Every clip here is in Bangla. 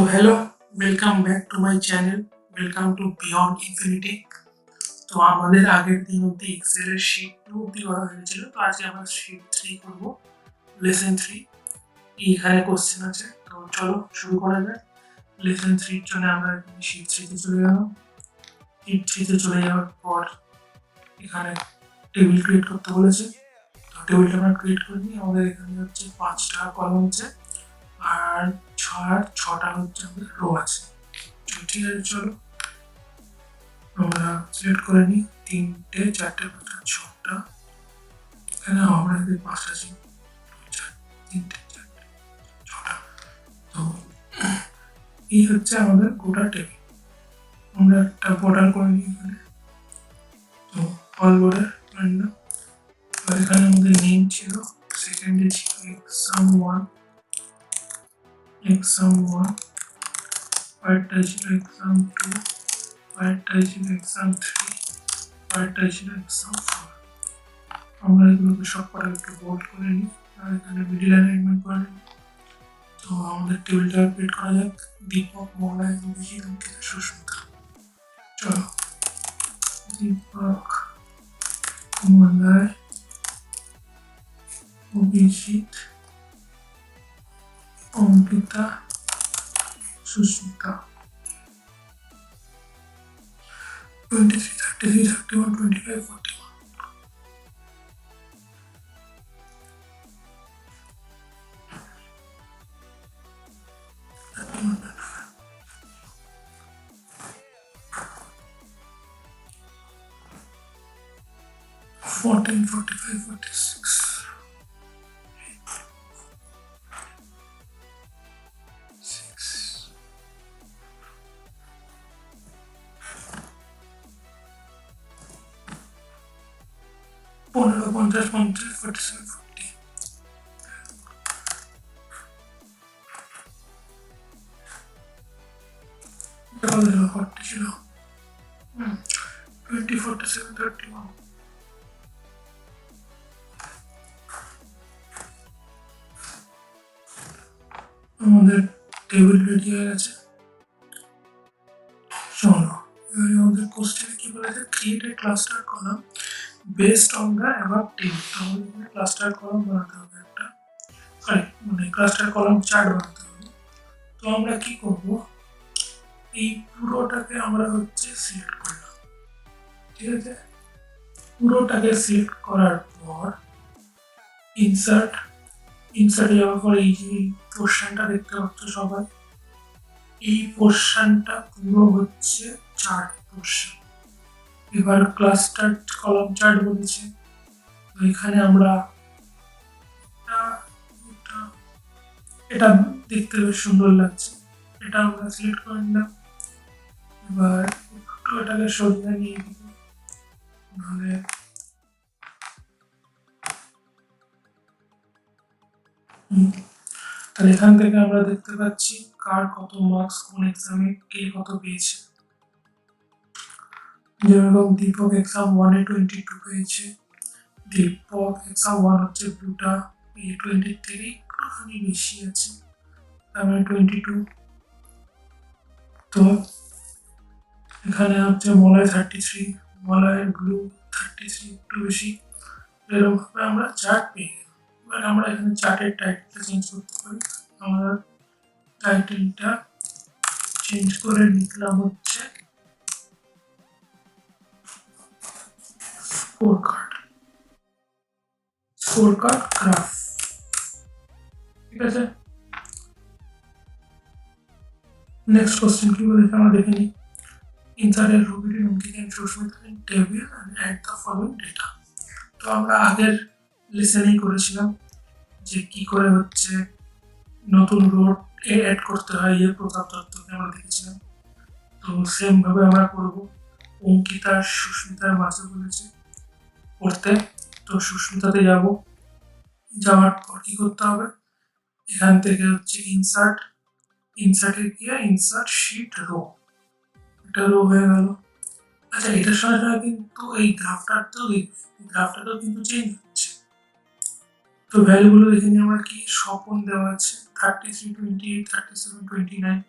hello, welcome back to my channel. Welcome to Beyond Infinity. তো আমাদের আগের দিন অব্দি এক্সেল এর শীট 2 অব্দি করা হয়েছিল। তো আজকে আমরা শীট 3 করব, লেসন 3। এইখানে কোশ্চেন আছে। তো চলো শুরু করা যাক। লেসন 3 এর জন্য আমরা এখানে শীট 3 তে চলে যাব। শীট 3 তে চলে যাওয়ার পর এখানে টেবিল ক্রিয়েট করতে বলেছে। তো টেবিলটা আমরা ক্রিয়েট করে নিই। আমাদের এখানে হচ্ছে 5টা কলাম আছে আর 6টা হচ্ছে আমাদের রো আছে। ঠিক আছে, চলো আমরা সিলেক্ট করে নিই 3টে 4টে 5টা 6টা। এখানে আমরা যদি 5টা ছিল 3টে 4টে 6টা। তো এই হচ্ছে আমাদের গোটা টেবিল। আমরা একটা বর্ডার করে নিই এখানে। তো অল বর্ডার করে নিলাম। আর এখানে আমাদের নেম ছিল, সেকেন্ডে ছিল exam1, পরেরটা ছিল exam2, পরেরটা ছিল exam3, পরেরটা ছিল exam4। আমরা এগুলোকে সব কটা একটু বোল্ড করে নিই আর এখানে মিডিল অ্যালাইনমেন্ট করে নিই। তো আমাদের টেবিলটা ক্রিয়েট করা যাক। দীপক, মলয়, অভিজিৎ, অঙ্কিতা, সুস্মিতা। চলো, দীপক, মলয়, অভিজিৎ, অঙ্কিতা, সুস্মিতা। 23, 33, 31, 25, 41। 14, 45, 46. 15, 50, 50, 47, 40. Double 40 ছিল। 20, 47, 31. আমাদের টেবিল রেডি হয়ে গেছে। চলো এবারে আমাদের কোশ্চেন কি বলেছে, create a cluster column based on the above table. আমাদের এখানে ক্লাস্টার কলাম বানাতে হবে একটা, মানে ক্লাস্টার কলাম চার্ট বানাতে হবে। তো আমরা কি করব, এই পুরোটাকে আমরা হচ্ছে সিলেক্ট করলাম। ঠিক আছে, পুরোটাকে সিলেক্ট করার পর ইনসার্টে যাওয়ার পর এই যে পোর্শনটা দেখতে পাচ্ছ সবাই, এই পোর্শনটা পুরো হচ্ছে চার্ট পোর্শন। এবার ক্লাস্টার কলাম চার্ট বলেছে। তো এখানে আমরা এটা দেখতে বেশ সুন্দর লাগছে, এটা আমরা সিলেক্ট করে নিলাম। এবার একটু এটাকে সরিয়ে নিয়ে দিব, নাহলে তাহলে এখান থেকে আমরা দেখতে পাচ্ছি কার কত মার্কস, কোন এক্সামে কে কত পেয়েছে। যেরকম দীপক এক্সাম 1-এ 22 পেয়েছে। দীপক এক্সাম 1 হচ্ছে ব্লুটা, 20 থেকে একটুখানি বেশি আছে, তার মানে 22। তো এখানে হচ্ছে মলয় 33, মলয়ের ব্লু 33 একটু বেশি। এরকম ভাবে আমরা চার্ট পেয়ে গেলাম। এবার আমরা এখানে চার্টের টাইটেলটা চেঞ্জ করতে পারি। আমরা টাইটেলটা চেঞ্জ করে লিখলাম হচ্ছে স্কোর কার্ড গ্রাফ। ঠিক আছে, নেক্সট কোশ্চেন কি বলেছে আমরা দেখে নিই। Insert a row between Ankita and Sushmita in table and add the following data. তো আমরা আগের লেসনেই করেছিলাম যে কি করে হচ্ছে নতুন রো অ্যাড করতে হয়, এই প্রতাপ দত্তকে আমরা দেখেছিলাম। তো সেম ভাবে আমরা করব। অঙ্কিতা সুস্মিতার মাঝে বলেছে করতে, তো সুস্মিতাতে যাব। যাওয়ার পর কি করতে হবে, এখান থেকে হচ্ছে ইনসার্টে গিয়ে ইনসার্ট শিট রো, এটা রো হয়ে গেল। আচ্ছা, এটার সঙ্গে সঙ্গে কিন্তু এই গ্রাফটাতেও কিন্তু চেঞ্জ হচ্ছে। তো ভ্যালুগুলো দেখে নিই আমরা কি। স্বপন দেওয়া আছে 33, 28, 37, 29।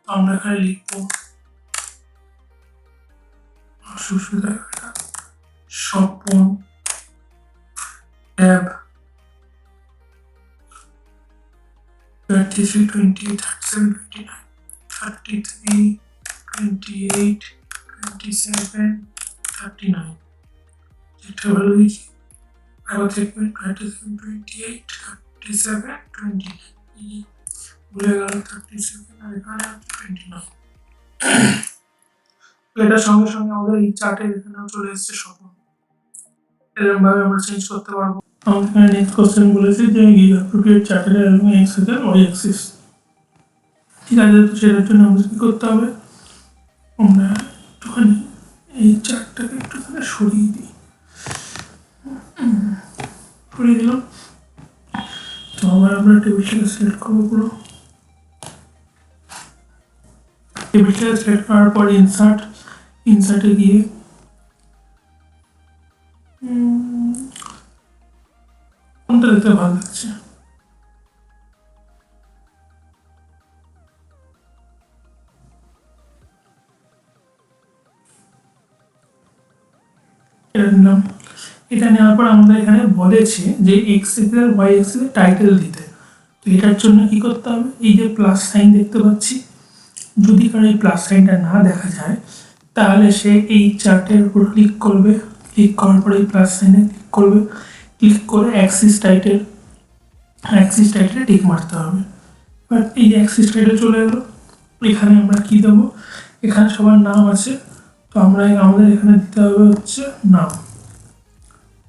তো আমরা এখানে লিখবো স্বপন ট্যাব 23, 28, 37, 29, 33, 28, 27, 39. যেটা ভালো দিয়েছি আবার দেখবেন 27, 28, 37, 29 ভুলে গেল 37 আর এখানে 29। এটার সঙ্গে সঙ্গে আমাদের এই চার্টের এখানেও চলে এসেছে স্বপন। এরকম ভাবে আমরা চেঞ্জ করতে পারবো। আমাদের এখানে নেক্সট কোশ্চেন বলেছে যে অ্যাপ্রোপ্রিয়েট চার্টের এবং এক্স এর ওয়াই অ্যাক্সিস। ঠিক আছে, তো সেটার জন্য আমাদের কি করতে হবে, আমরা একটুখানি এই চার্টটাকে একটুখানি সরিয়ে দিই, সরিয়ে দিলাম। তো আবার আমরা টেবিলটাকে সিলেক্ট করবো পুরো। টেবিলটাকে সিলেক্ট করার পর ইনসার্টে গিয়ে কোনটা দেখতে ভালো লাগছে, এটা নিলাম। এটা নেওয়ার পর আমাদের এখানে বলেছে যে X axis Y axis title দিতে। তো এটার জন্য কি করতে হবে, এই যে প্লাস সাইন দেখতে পাচ্ছি, যদি কারো এই প্লাস সাইনটা না দেখা যায় তাহলে সে এই চার্টের উপর ক্লিক করবে, ক্লিক করার পরে এই প্লাস সাইনে ক্লিক করবে, ক্লিক করে অ্যাক্সিস টাইটেল টিক মারতে হবে। বাট এই যে অ্যাক্সিস টাইটেল চলে এলো, এখানে আমরা কি দেবো, এখানে সবার নাম আছে, তো আমাদের এখানে দিতে হবে হচ্ছে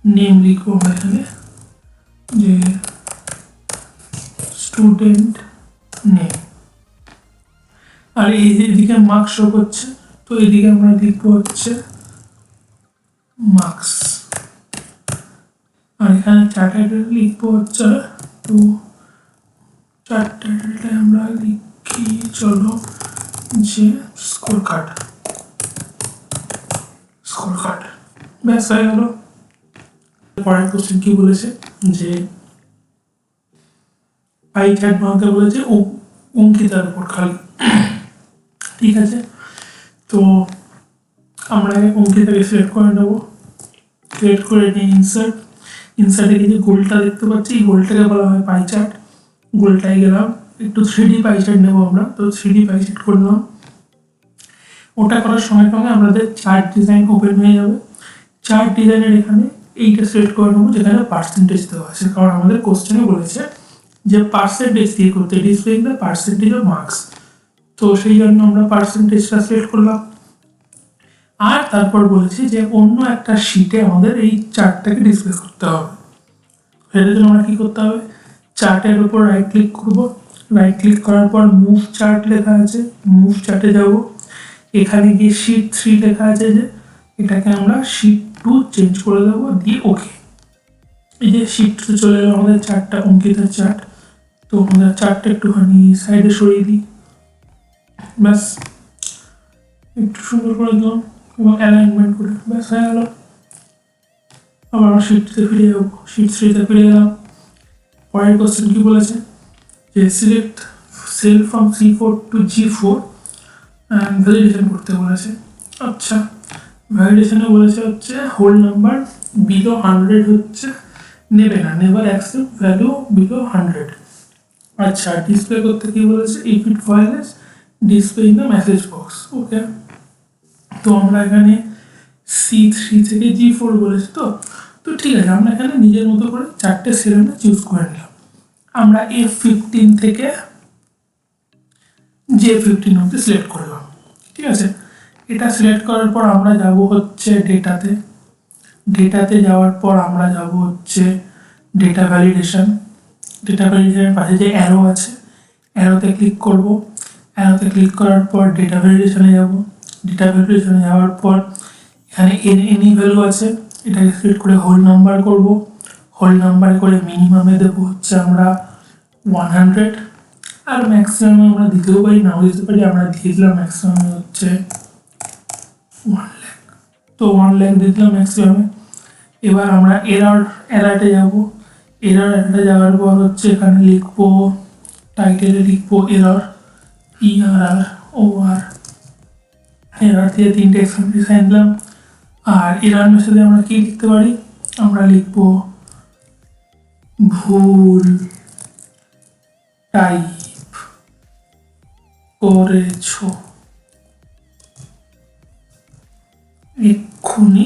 নেম লিখবো আমরা এখানে যে স্টুডেন্ট নেম। আর এই যে এদিকে মার্কস শো করছে, তো এদিকে আমরা লিখবো হচ্ছে মার্কস। আর এখানে চার্ট টাইটেল লিখবো হচ্ছে, তো চার্ট টাইটেলটা আমরা লিখি চলো যে স্কোর কার্ড। ব্যাস হয়ে গেল। পরের কোশ্চেন কি বলেছে যে পাই চার্ট বানাতে বলেছে অঙ্কিতার উপর খালি। ঠিক আছে, তো আমরা অঙ্কিতাকে সিলেক্ট করে নেবো, সিলেক্ট করে নিয়ে ইনসার্টে গিয়ে যে গোলটা দেখতে পাচ্ছি, এই গোলটাকে বলা হয় পাই চার্ট। গোলটায় গেলাম, একটু 3D পাই চার্ট নেবো আমরা, তো 3D পাই চার্ট করলাম। ওটা করার সঙ্গে সঙ্গে আমাদের চার্ট ডিজাইন ওপেন হয়ে যাবে। চার্ট ডিজাইনের এখানে এইটা সিলেক্ট করে নেবো যেখানে পার্সেন্টেজ দেওয়া আছে, কারণ আমাদের কোশ্চেনে বলেছে যে পার্সেন্টেজ দিয়ে করতে, displaying the percentage of marks. তো সেই জন্য আমরা পার্সেন্টেজটা সিলেক্ট করলাম। আর তারপর বলেছি যে অন্য একটা শিটে আমাদের এই চার্টটাকে ডিসপ্লে করতে হবে। সেটার জন্য আমরা কী করতে হবে, চার্টের উপর রাইট ক্লিক করব, রাইট ক্লিক করার পর মুভ চার্ট লেখা আছে, মুভ চার্টে যাব। এখানে গিয়ে শিট 3 লেখা আছে, যে এটাকে আমরা শিট 2 চেঞ্জ করে দেবো, দিয়ে ওকে। এই যে শিট 2 চলে এলো আমাদের চার্টটা, অঙ্কিতার চার্ট। তো আমাদের চার্টটা একটুখানি সাইডে সরিয়ে দিই, ব্যাস একটু সুন্দর করে দিলাম এবং অ্যালাইনমেন্ট করে, ব্যাস হয়ে গেল। আবার আমরা শিট 3-তে ফিরে যাবো, শিট 3-তে ফিরে গেলাম। পরের কোশ্চেন কি বলেছে যে select cell from C4 to G4 and validation করতে বলেছে। আচ্ছা, ভ্যালিডেশনে বলেছে হচ্ছে হোল নাম্বার বিলো 100 হচ্ছে নেবে না, নেভার অ্যাকসেপ্ট ভ্যালু বিলো 100। আচ্ছা, ডিসপ্লে করতে কি বলেছে, if it fails display in the message box. Okay, তো আমরা এখানে C3 থেকে G4 বলেছি, তো ঠিক আছে, আমরা এখানে নিজের মতো করে 4টে সেল আমরা চুজ করে নিলাম। আমরা F15 থেকে J15 অবধি সিলেক্ট করলাম। ঠিক আছে, এটা সিলেক্ট করার পর আমরা যাব হচ্ছে ডেটাতে যাওয়ার পর আমরা যাব হচ্ছে ডেটা ভ্যালিডেশনের পাশে যে অ্যারো আছে, অ্যারোতে ক্লিক করব। অ্যারোতে ক্লিক করার পর ডেটা ভ্যালিডেশনে যাব। ডেটা ভ্যালিডেশনে যাওয়ার পর এখানে এনি ভ্যালু আছে, এটাকে সিলেক্ট করে হোল নাম্বার করব। হোল নাম্বার করে মিনিমামে দেবো হচ্ছে আমরা 100, আর ম্যাক্সিমামে আমরা দিতেও পারি, নাও দিতে পারি। আমরা দিয়ে দিলাম ম্যাক্সিমামে হচ্ছে 1 লাখ, তো 1 লাখ দিয়ে দিলাম ম্যাক্সিমামে। এবার আমরা অ্যালার্টে যাব। অ্যালার্টে যাওয়ার পর হচ্ছে এখানে লিখবো, টাইটেলে লিখবো এরর, ERR আর এরর দিয়ে 3টে এক্সপ্লেনেটরি সাইন দিলাম। আর এরর মেসেজে আমরা কি লিখতে পারি, আমরা লিখব ভুল টাইপ করেছো, এক্ষুনি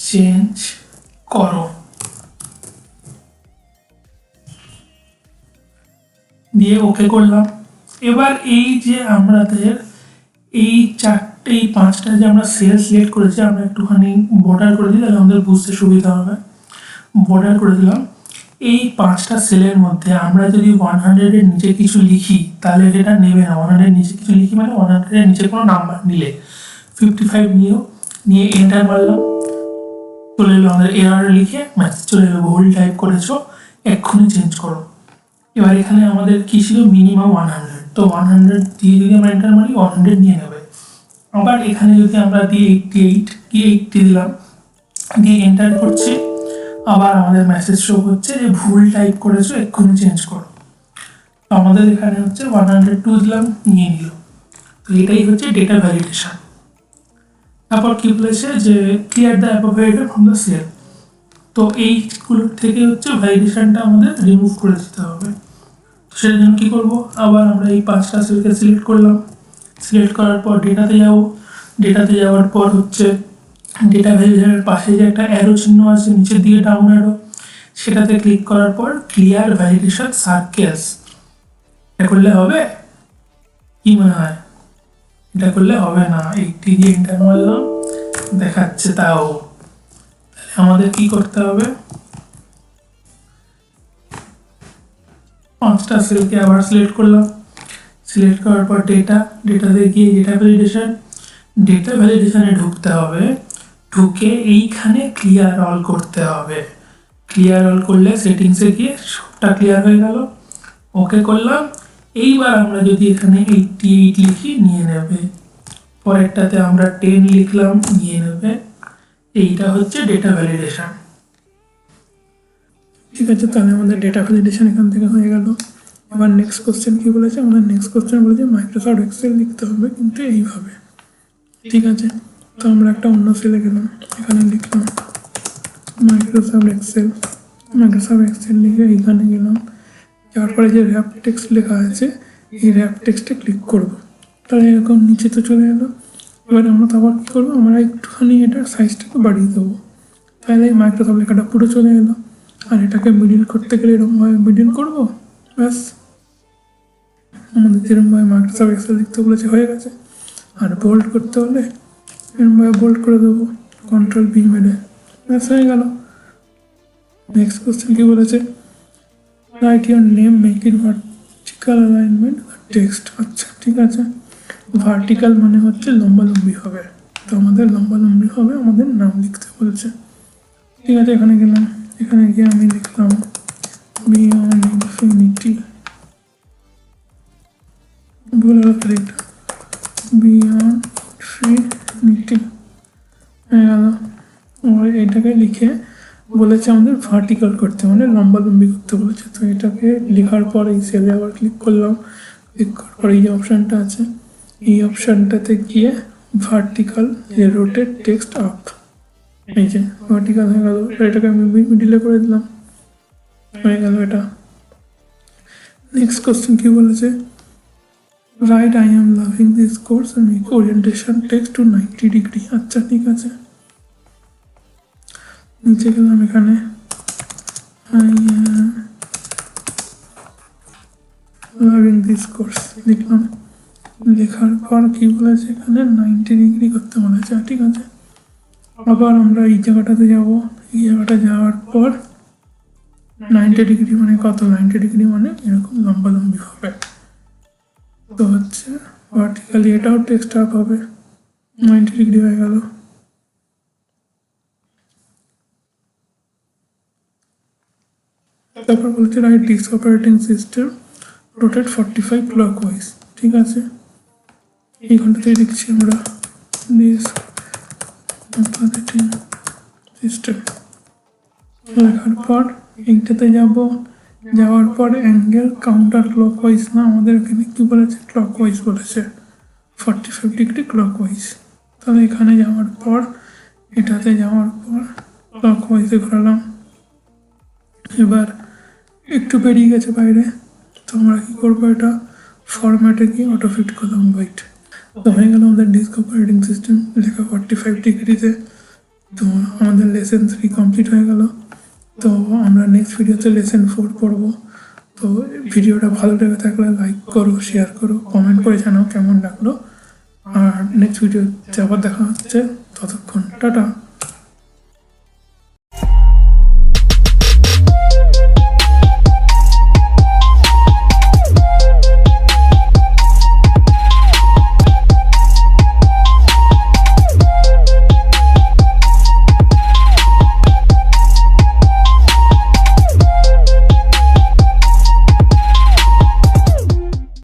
চেঞ্জ করো। দিয়ে ওকে করলাম। এবার এই যে আমাদের এই 5টা যে আমরা সেল সিলেক্ট করেছি, আমরা একটুখানি বর্ডার করে দিই, তাহলে আমাদের বুঝতে সুবিধা হবে। বর্ডার করে দিলাম। এই 5টা সেলের মধ্যে আমরা যদি 100-এর নিচে কিছু লিখি তাহলে এটা নেবে না। 100-এর নিচে কিছু লিখি মানে 100-এর নিচে কোনো নাম্বার নিলে 55 নিয়ে এন্টার মারলাম, চলে এলো আমাদের এরর লিখে মেসেজ চলে এলো ভুল টাইপ করেছো, এক্ষুনি চেঞ্জ করো। এবার এখানে আমাদের কি ছিল, মিনিমাম 100, তো 100 দিয়ে যদি আমরা এন্টার মারি 100 নিয়ে নেবে। আবার এখানে যদি আমরা দিয়ে 80 দিলাম, দিয়ে এন্টার করছি, আবার আমাদের মেসেজ শো হচ্ছে যে ভুল টাইপ করেছো, এক্ষুনি চেঞ্জ করো। তো আমাদের এখানে হচ্ছে 102 দিলাম, নিয়ে নিল। তো এটাই হচ্ছে ডেটা ভ্যালিডেশন। তারপর কি বলেছে যে clear the above validation from the cell. তো এইগুলোর থেকে হচ্ছে ভ্যালিডেশনটা আমাদের রিমুভ করে দিতে হবে। সেটার জন্য কী করবো, আবার আমরা এই 5টা সেলকে সিলেক্ট করলাম। সিলেক্ট করার পর ডেটাতে যাব। ডেটাতে যাওয়ার পর হচ্ছে ডেটা ভ্যালিডেশনের পাশে যে একটা অ্যারো চিহ্ন আছে নিচের দিকে ডাউন অ্যারো, সেটাতে ক্লিক করার পর ক্লিয়ার ভ্যালিডেশন সার্কেলস, এটা করলে হবে কি মনে হয়? এটা করলে হবে না। 80 দিয়ে এন্টার মারলাম, দেখাচ্ছে তাও। আমাদের কি করতে হবে, 5টা সেলকে আবার সিলেক্ট করলাম। সিলেক্ট করার পর ডেটাতে গিয়ে ডেটা ভ্যালিডেশনে ঢুকতে হবে। ঢুকে এইখানে ক্লিয়ার অল করতে হবে। ক্লিয়ার অল করলে সেটিংসে গিয়ে সবটা ক্লিয়ার হয়ে গেল। ওকে করলাম। এইবার আমরা যদি এখানে 88 লিখি, নিয়ে নেবে। পরেরটাতে আমরা 10 লিখলাম, নিয়ে নেবে। এইটা হচ্ছে ডেটা ভ্যালিডেশন। ঠিক আছে, তাহলে আমাদের ডেটা ভ্যালিডেশন এখান থেকে হয়ে গেল। এবার নেক্সট কোশ্চেন কি বলেছে, আমাদের নেক্সট কোশ্চেন বলেছে মাইক্রোসফট এক্সেল লিখতে হবে, কিন্তু এইভাবে। ঠিক আছে, তো আমরা একটা অন্য সেলে গেলাম, এখানে লিখলাম মাইক্রোসফট এক্সেল লিখে এখানে গেলাম। যাওয়ার পরে যে র্যাপ টেক্সট লেখা আছে, এই র্যাপ টেক্সটে ক্লিক করব। তাহলে এরকম নিচে তো চলে এলো। এবার আমরা তো আবার কী করবো, আমরা একটুখানি এটার সাইজটাকে বাড়িয়ে দেবো, তাহলে এই মাইক্রোসফট লেখাটা পুরো চলে এলো। আর এটাকে মিডিল করতে গেলে এরকমভাবে মিডিল করবো, ব্যাস আমাদের যেরকমভাবে মাইক্রোসফট এক্সেল লিখতে বলেছে হয়ে গেছে। আর বোল্ড করতে হলে এরকমভাবে বোল্ড করে দেবো, কন্ট্রোল বি মেরে, ব্যাস হয়ে গেল। নেক্সট কোশ্চেন কি বলেছে, right your name, make it vertical alignment text. আচ্ছা ঠিক আছে, ভার্টিক্যাল মানে হচ্ছে লম্বালম্বি হবে, তো আমাদের লম্বালম্বি হবে, আমাদের নাম লিখতে বলেছে। ঠিক আছে, এখানে গেলাম, এখানে গিয়ে আমি লিখলাম বিয়ন্ড ইনফিনিটি, ভুল হলো এটা, বিয়ন্ড ইনফিনিটি হয়ে গেল। এটাকে লিখে বলেছে আমাদের ভার্টিক্যাল করতে, মানে লম্বালম্বি করতে বলেছে। তো এটাকে লেখার পর এই সেলে আবার ক্লিক করলাম। ক্লিক করার পর এই যে অপশানটা আছে, এই অপশানটাতে গিয়ে ভার্টিক্যাল রোটেট টেক্সট আপ, এই যে ভার্টিক্যাল হয়ে গেল। এটাকে আমি মিডিলে করে দিলাম, হয়ে গেল এটা। নেক্সট কোশ্চেন কি বলেছে, right I am loving this course and make orientation text to 90 degree. আচ্ছা ঠিক আছে, নিচে গেলাম, এখানে I am loving this course লিখলাম। লেখার পর কি বলেছে, এখানে 90 ডিগ্রি করতে বলেছে। ঠিক আছে, আবার আমরা এই জায়গাটাতে যাব। এই জায়গাটা যাওয়ার পর 90 ডিগ্রি মানে কত, 90 ডিগ্রি মানে এরকম লম্বালম্বি হবে। তো হচ্ছে ভার্টিক্যালি এটাও টেক্সট আপ হবে, 90 ডিগ্রি হয়ে গেল। তারপর বলছে right this operating system rotate 45 clockwise. ঠিক আছে, এই ঘন্টাতেই লিখছি আমরা দিস অপারেটিং সিস্টেম। লেখার পর এইটাতে যাব, যাওয়ার পর অ্যাঙ্গেল কাউন্টার ক্লকওয়াইজ না, আমাদের এখানে কি বলেছে, ক্লকওয়াইজ বলেছে, 45 ডিগ্রি ক্লকওয়াইজ। তাহলে এখানে যাওয়ার পর এটাতে যাওয়ার পর ক্লকওয়াইজে ঘোরালাম। এবার একটু বেরিয়ে গেছে বাইরে, তো আমরা কী করবো, এটা ফরম্যাটে গিয়ে অটো ফিট করলাম হোয়াইট। তো হয়ে গেল আমাদের ডিস্ক অপারেটিং সিস্টেম লেখা 45 ডিগ্রিতে। তো আমাদের লেসন 3 কমপ্লিট হয়ে গেল। তো আমরা নেক্সট ভিডিওতে লেসন 4 পড়বো। তো ভিডিওটা ভালো লেগে থাকলে লাইক করো, শেয়ার করো, কমেন্ট করে জানাও কেমন লাগলো। আর নেক্সট ভিডিওতে আবার দেখা হচ্ছে, ততক্ষণ টাটা।